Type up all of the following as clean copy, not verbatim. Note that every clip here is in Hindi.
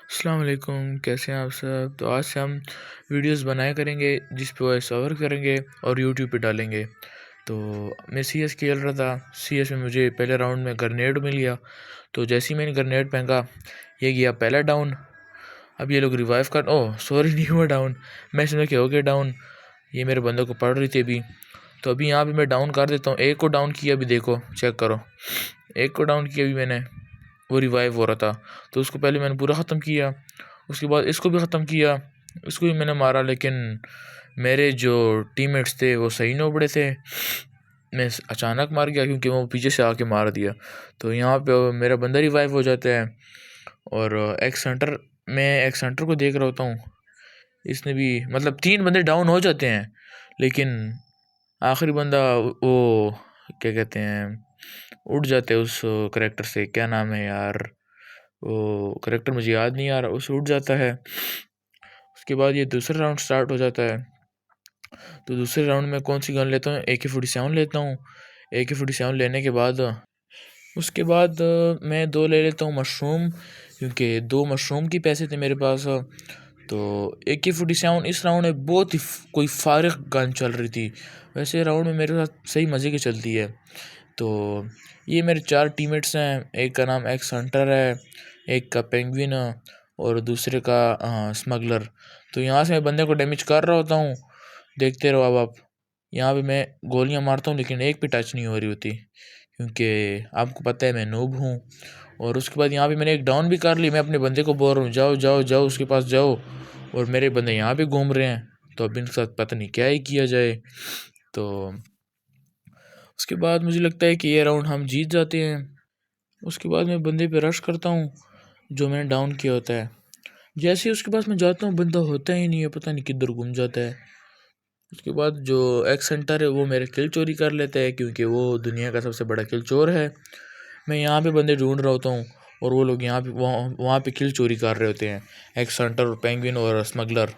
अस्सलाम वालेकुम, कैसे हैं आप सब। तो आज से हम वीडियोस बनाया करेंगे जिस पे वॉइस ओवर करेंगे और यूट्यूब पे डालेंगे। तो मैं सीएस खेल रहा था। सीएस में मुझे पहले राउंड में ग्रेनेड मिल गया। तो जैसे ही मैंने ग्रेनेड फेंका, ये गया पहला डाउन। अब ये लोग रिवाइव कर सॉरी नहीं हुआ डाउन। मैं समझा कि हो गया डाउन। ये मेरे बंदों को पड़ रही थी अभी। तो अभी यहाँ पे मैं डाउन कर देता हूँ। एक को डाउन किया, अभी देखो चेक करो। एक को डाउन किया अभी मैंने, वो रिवाइव हो रहा था। तो उसको पहले मैंने पूरा ख़त्म किया। उसके बाद इसको भी ख़त्म किया। इसको भी मैंने मारा, लेकिन मेरे जो टीममेट्स थे वो सही नहीं उबड़े थे। मैं अचानक मार गया क्योंकि वो पीछे से आके मार दिया। तो यहाँ पे मेरा बंदा रिवाइव हो जाता है। और एक सेंटर को देख रहा होता हूँ। इसने भी मतलब 3 बंदे डाउन हो जाते हैं, लेकिन आखिरी बंदा वो क्या कहते हैं, उड़ जाते हैं उस करेक्टर से। क्या नाम है यार, वो करेक्टर मुझे याद नहीं आ रहा। उससे उड़ जाता है। उसके बाद ये दूसरा राउंड स्टार्ट हो जाता है। तो दूसरे राउंड में कौन सी गन लेता हूँ, AK-47 लेता हूँ। AK-47 लेने के बाद उसके बाद मैं 2 ले लेता हूँ मशरूम, क्योंकि 2 मशरूम की पैसे थे मेरे पास। तो AK-47 इस राउंड में बहुत ही कोई फारिग गन चल रही थी। वैसे राउंड में मेरे साथ सही मज़े की चलती है। तो ये मेरे 4 टीममेट्स हैं। एक का नाम एक्स हंटर है, एक का पेंगुइन और दूसरे का स्मगलर। तो यहाँ से मैं बंदे को डैमेज कर रहा होता हूँ। देखते रहो। अब आप यहाँ पे मैं गोलियाँ मारता हूँ, लेकिन एक भी टच नहीं हो रही होती, क्योंकि आपको पता है मैं नूब हूँ। और उसके बाद यहाँ पे मैंने एक डाउन भी कर ली। मैं अपने बंदे को बोल रहा हूँ जाओ जाओ जाओ उसके पास जाओ, और मेरे बंदे यहाँ पे घूम रहे हैं। तो अब इनके साथ पता नहीं क्या ही किया जाए। तो उसके बाद मुझे लगता है कि ये राउंड हम जीत जाते हैं। उसके बाद मैं बंदे पे रश करता हूँ जो मैंने डाउन किया होता है। जैसे ही उसके पास मैं जाता हूँ, बंदा होता ही नहीं है, पता नहीं किधर घूम जाता है। उसके बाद जो एक्स सेंटर है वो मेरे किल चोरी कर लेता है, क्योंकि वो दुनिया का सबसे बड़ा किल चोर है। मैं यहाँ पे बंदे ढूंढ रहा होता हूँ और वो लोग यहाँ पे वहाँ पे किल चोरी कर रहे होते हैं। एक्स सेंटर और पेंगुइन और स्मगलर।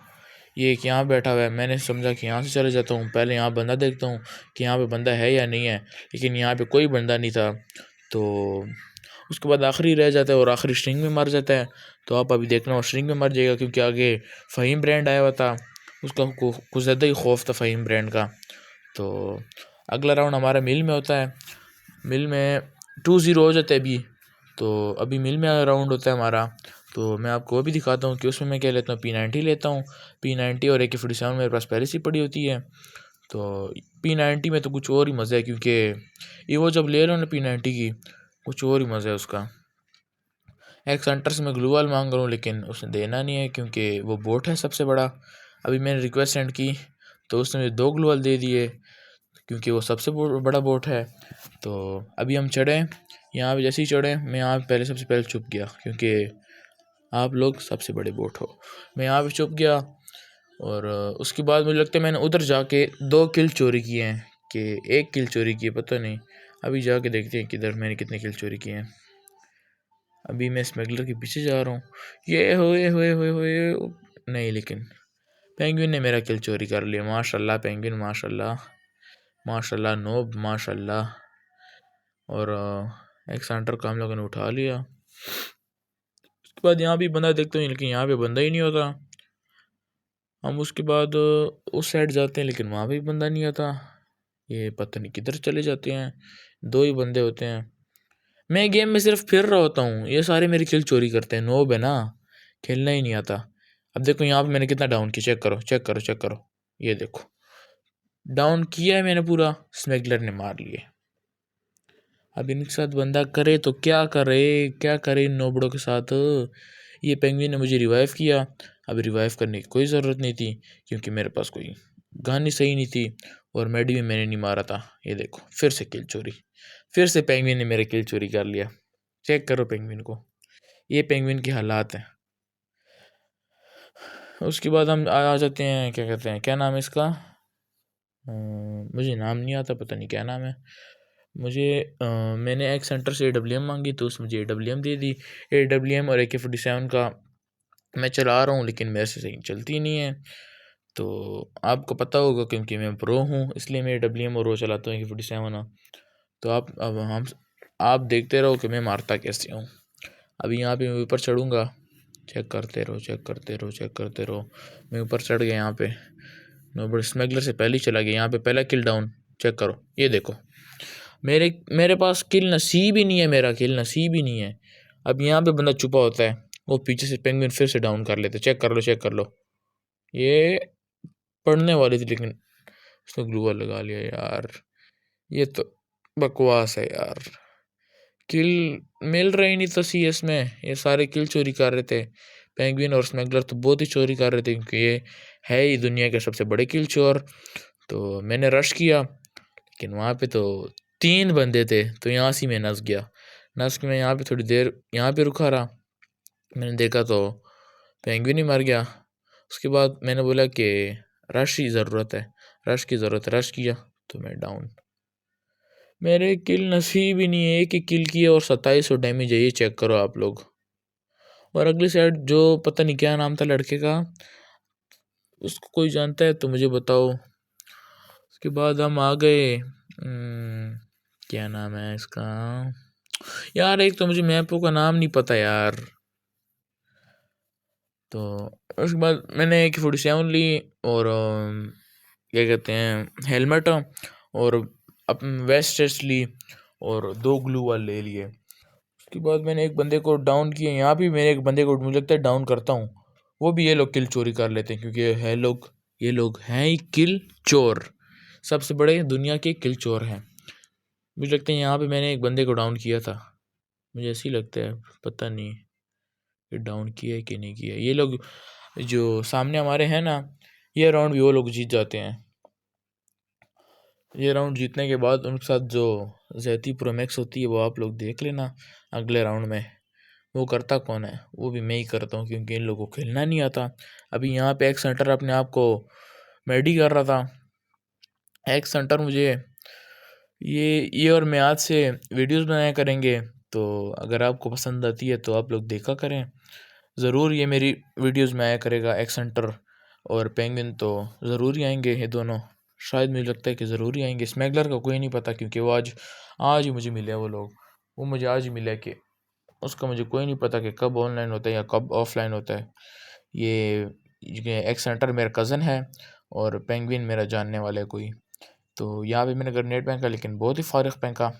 ये एक यहाँ बैठा हुआ है। मैंने समझा कि यहाँ से चले जाता हूँ, पहले यहाँ बंदा देखता हूँ कि यहाँ पे बंदा है या नहीं है, लेकिन यहाँ पे कोई बंदा नहीं था। तो उसके बाद आखिरी रह जाता है और आखिरी स्ट्रिंग में मर जाता है। तो आप अभी देखना वो स्ट्रिंग में मर जाएगा, क्योंकि आगे फ़हीम ब्रांड आया हुआ था। उसका कुछ ज़्यादा ही खौफ था फ़हीम ब्रांड का। तो अगला राउंड हमारा मिल में होता है। मिल में 2-0 हो जाता है अभी। तो अभी मिल में राउंड होता है हमारा। तो मैं आपको वो भी दिखाता हूँ कि उसमें मैं क्या लेता हूँ। P90 लेता हूँ। P90 और AK-47 मेरे पास पहले से पड़ी होती है। तो P90 में तो कुछ और ही मज़ा है, क्योंकि ये वो जब ले रहे हो ना P90 की, कुछ और ही मज़ा है उसका। एक सेंटर से मैं ग्लू वाल मांग रहा हूँ, लेकिन उसने देना नहीं है, क्योंकि वो बोट है सबसे बड़ा। अभी मैंने रिक्वेस्ट सेंड की तो उसने मुझे 2 ग्लू वाल दे दिए, क्योंकि वो सबसे बड़ा बोट है। तो अभी हम चढ़े। यहाँ पे जैसे ही चढ़े, मैं यहाँ पे पहले सबसे पहले छुप गया, क्योंकि आप लोग सबसे बड़े बोट हो। मैं यहाँ पे छुप गया। और उसके बाद मुझे लगता है मैंने उधर जाके 2 किल चोरी किए हैं, कि 1 किल चोरी की है पता नहीं। अभी जाके देखते हैं किधर मैंने कितने किल चोरी किए हैं। अभी मैं स्मगलर के पीछे जा रहा हूँ। ये होए नहीं, लेकिन पेंगुइन ने मेरा किल चोरी कर लिया। माशाल्लाह पेंगुइन, माशाल्लाह माशाल्लाह नोब, माशाल्लाह। और एक सेंटर को हम लोगों ने उठा लिया। उसके बाद यहाँ भी बंदा देखते हैं, लेकिन यहाँ पे बंदा ही नहीं होता। हम उसके बाद उस साइड जाते हैं, लेकिन वहाँ भी बंदा नहीं आता। ये पता नहीं किधर चले जाते हैं। 2 ही बंदे होते हैं। मैं गेम में सिर्फ फिर रहा होता हूँ, ये सारे मेरी किल चोरी करते हैं। नोब है ना, खेलना ही नहीं आता। अब देखो यहाँ पे मैंने कितना डाउन किया, चेक करो चेक करो चेक करो। ये देखो डाउन किया है मैंने पूरा, स्मगलर ने मार लिए। अब इनके साथ बंदा करे तो क्या करे, क्या करे इन नोबड़ों के साथ। ये पेंगुइन ने मुझे रिवाइव किया। अब रिवाइव करने की कोई ज़रूरत नहीं थी, क्योंकि मेरे पास कोई गन ही सही नहीं थी, और मेडी भी मैंने नहीं मारा था। ये देखो फिर से किल चोरी, फिर से पेंगुइन ने मेरे किल चोरी कर लिया। चेक करो पेंगुइन को, ये पेंगुइन के हालात हैं। उसके बाद हम आ जाते हैं, क्या कहते हैं, क्या नाम है इसका, मुझे नाम नहीं आता, पता नहीं क्या नाम है। मुझे मैंने एक सेंटर से AWM मांगी, तो उसने मुझे AWM दे दी। AWM और AK-47 का मैं चला रहा हूँ, लेकिन मेरे से सही चलती नहीं है। तो आपको पता होगा, क्योंकि मैं प्रो हूँ, इसलिए मैं AWM और वो चलाता हूँ AK-47। तो आप देखते रहो कि मैं मारता कैसे हूँ। अभी यहाँ पे मैं ऊपर चढ़ूँगा। चेक करते रहो, चेक करते रहो, चेक करते रहो। मैं ऊपर चढ़ गया यहाँ पे, नो बट स्मगलर से पहले ही चला गया। यहाँ पे पहला किल डाउन, चेक करो, ये देखो। मेरे मेरे पास किल नसीब ही नहीं है, मेरा किल नसीब ही नहीं है। अब यहाँ पे बंदा छुपा होता है, वो पीछे से पेंगुइन फिर से डाउन कर लेते। चेक कर लो, चेक कर लो, ये पढ़ने वाली थी लेकिन उसने ग्लूअर लगा लिया यार। ये तो बकवास है यार, किल मिल रहे ही नहीं तो सीएस में। ये सारे किल चोरी कर रहे थे, पेंगुइन और स्मगलर तो बहुत ही चोरी कर रहे थे, क्योंकि ये है ही दुनिया के सबसे बड़े किल चोर। तो मैंने रश किया, लेकिन वहाँ पे तो 3 बंदे थे, तो यहाँ से मैं नस गया। नस के मैं यहाँ पे थोड़ी देर यहाँ पे रुका रहा। मैंने देखा तो पेंगुइन ही मर गया। उसके बाद मैंने बोला कि रश की ज़रूरत है, रश की ज़रूरत है, रश किया तो मैं डाउन। मेरे किल नसीब ही नहीं है, एक ही किल किया और 2700 डैमेज है, ये चेक करो आप लोग। और अगली साइड जो पता नहीं क्या नाम था लड़के का, उसको कोई जानता है तो मुझे बताओ। उसके बाद हम आ गए, क्या नाम है इसका यार, एक तो मुझे मैपों का नाम नहीं पता यार। तो उसके बाद मैंने AK-47 ली और क्या कहते हैं हेलमेट और अपन वेस्ट टेस्ट ली और 2 ग्लू वाल ले लिए। उसके बाद मैंने एक बंदे को डाउन किया। यहाँ भी मैंने एक बंदे को मुझे लगता है डाउन करता हूँ, वो भी ये लोग किल चोरी कर लेते हैं, क्योंकि ये लोग हैं ही किल चोर, सबसे बड़े दुनिया के किल चोर हैं। मुझे लगता है यहाँ पे मैंने एक बंदे को डाउन किया था, मुझे ऐसे ही लगता है, पता नहीं ये डाउन किया है कि नहीं किया। ये लोग जो सामने हमारे हैं ना, ये राउंड भी वो लोग जीत जाते हैं। ये राउंड जीतने के बाद उनके साथ जो ज़ैती प्रो मैक्स होती है वो आप लोग देख लेना अगले राउंड में। वो करता कौन है, वो भी मैं ही करता हूँ, क्योंकि इन लोगों को खेलना नहीं आता। अभी यहाँ पे एक सेंटर अपने आप को मेडी कर रहा था। एक सेंटर मुझे ये और मैं आज से वीडियोस बनाया करेंगे, तो अगर आपको पसंद आती है तो आप लोग देखा करें ज़रूर। ये मेरी वीडियोस में आया करेगा एक सेंटर और पेंगुइन, तो ज़रूर ही आएंगे ये दोनों। शायद मुझे लगता है कि ज़रूर ही आएंगे। स्मगलर का कोई नहीं पता, क्योंकि वो आज आज ही मुझे मिले, वो मुझे आज ही मिला कि उसका मुझे कोई नहीं पता कि कब ऑनलाइन होता है या कब ऑफलाइन होता है। ये एक सेंटर मेरा कज़न है और पेंगुइन मेरा जानने वाला है कोई। तो यहाँ पे मैंने ग्रेनेड फेंका, लेकिन बहुत ही फारिग फेंका।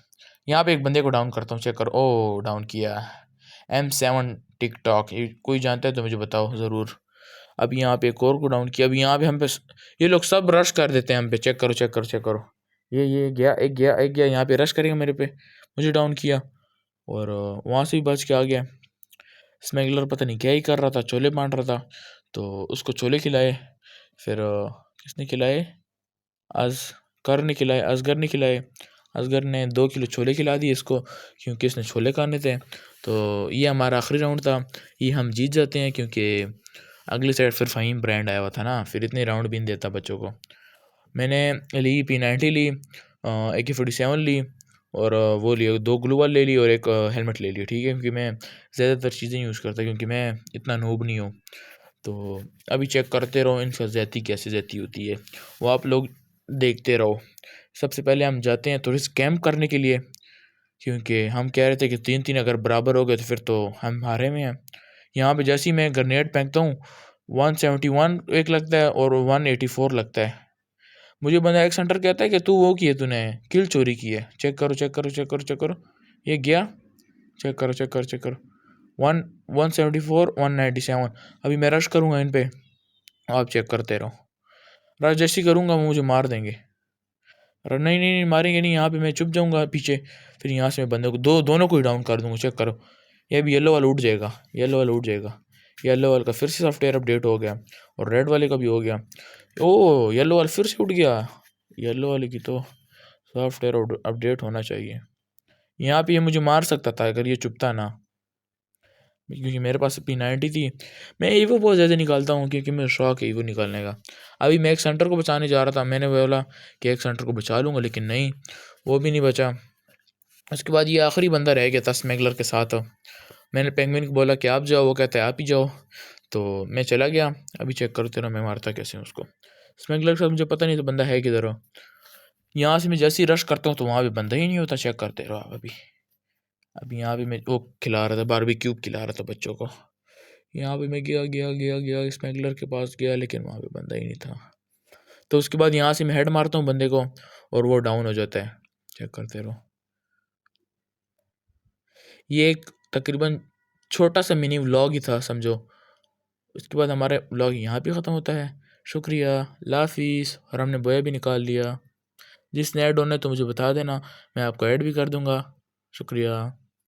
यहाँ पे एक बंदे को डाउन करता हूँ, चेक कर, ओ डाउन किया। M7 टिकटॉक, ये कोई जानता है तो मुझे बताओ ज़रूर। अब यहाँ पे एक और को डाउन किया। अब यहाँ पे हम पे ये लोग सब रश कर देते हैं हम पे, चेक करो, चेक करो, चेक करो। ये गया, एक गया, एक गया, यहाँ पे रश करेगा मेरे पे, मुझे डाउन किया और वहाँ से भी बच के आ गया। स्मगलर पता नहीं क्या ही कर रहा था, छोले बांट रहा था, तो उसको छोले खिलाए। फिर किसने खिलाए, असगर ने खिलाए, असगर ने 2 किलो छोले खिला दिए इसको, क्योंकि इसने छोले खाने थे। तो ये हमारा आखिरी राउंड था, ये हम जीत जाते हैं, क्योंकि अगली साइड फिर फ़हीम ब्रांड आया हुआ था ना, फिर इतने राउंड भी नहीं देता बच्चों को। मैंने ली P90 ली, AK-47 ली और वो लिए 2 ग्लू वाल ले ली और एक हेलमेट ले लिया, ठीक है, क्योंकि मैं ज़्यादातर चीज़ें यूज़ करता, क्योंकि मैं इतना नूब नहीं हूँ। तो अभी चेक करते रहो इनका ज़्यादती कैसे ज़्यादती होती है, वो आप लोग देखते रहो। सबसे पहले हम जाते हैं थोड़ी सी कैंप करने के लिए, क्योंकि हम कह रहे थे कि 3-3 अगर बराबर हो गए तो फिर तो हम हारे में हैं। यहाँ पे जैसे ही मैं ग्रेनेड फेंकता हूँ 171 एक लगता है और 184 लगता है। मुझे बंदा एक सेंटर कहता है कि तू वो किए, तूने किल चोरी की है। चेक करो, चेक करो, चेक करो, चेक करो, ये गया, चेक करो, चेक करो, चेक करो, 174 197। अभी मैं रश करूँगा इन पे, आप चेक करते रहो। रश जैसी करूँगा वो मुझे मार देंगे। अरे नहीं नहीं नहीं, मारेंगे नहीं, यहाँ पे मैं चुप जाऊँगा पीछे, फिर यहाँ से मैं बंदे को दोनों को ही डाउन कर दूँगा। चेक करो, ये भी येलो वाला उठ जाएगा, येलो वाला उठ जाएगा। येलो वाले का फिर से सॉफ्टवेयर अपडेट हो गया और रेड वाले का भी हो गया। ओ येलो वाला फिर से उठ गया, येलो वाले की तो सॉफ्टवेयर अपडेट होना चाहिए। यहाँ पे ये मुझे मार सकता था अगर ये चुपता ना, क्योंकि मेरे पास P90 थी। मैं ईवो बहुत ज़्यादा निकालता हूँ, क्योंकि मेरा शौक है ईवो निकालने का। अभी मैं एक सेंटर को बचाने जा रहा था, मैंने बोला कि एक सेंटर को बचा लूँगा, लेकिन नहीं, वो भी नहीं बचा। उसके बाद ये आखिरी बंदा रह गया था स्मगलर के साथ। मैंने पेंगुइन को बोला कि आप जाओ, वो कहता है आप ही जाओ, तो मैं चला गया। अभी चेक करते रहो मैं मारता कैसे हूँ उसको। स्मगलर के साथ मुझे पता नहीं तो बंदा है किधर हो। यहाँ से मैं जैसे ही रश करता हूँ तो वहाँ पे बंदा ही नहीं होता। चेक करते रहो आप। अभी यहाँ पे मैं वो खिला रहा था, बारबेक्यू खिला रहा था बच्चों को। यहाँ पे मैं गया गया गया गया स्मगलर के पास गया, लेकिन वहाँ पे बंदा ही नहीं था। तो उसके बाद यहाँ से मैं हेड मारता हूँ बंदे को और वो डाउन हो जाता है। चेक करते रहो। ये एक तकरीबन छोटा सा मिनी व्लॉग ही था समझो। उसके बाद हमारा व्लॉग यहाँ पे ख़त्म होता है। शुक्रिया, लाफिस। और हमने बोया भी निकाल लिया। जिसने ऐड होना है तो मुझे बता देना, मैं आपको ऐड भी कर दूँगा। शुक्रिया।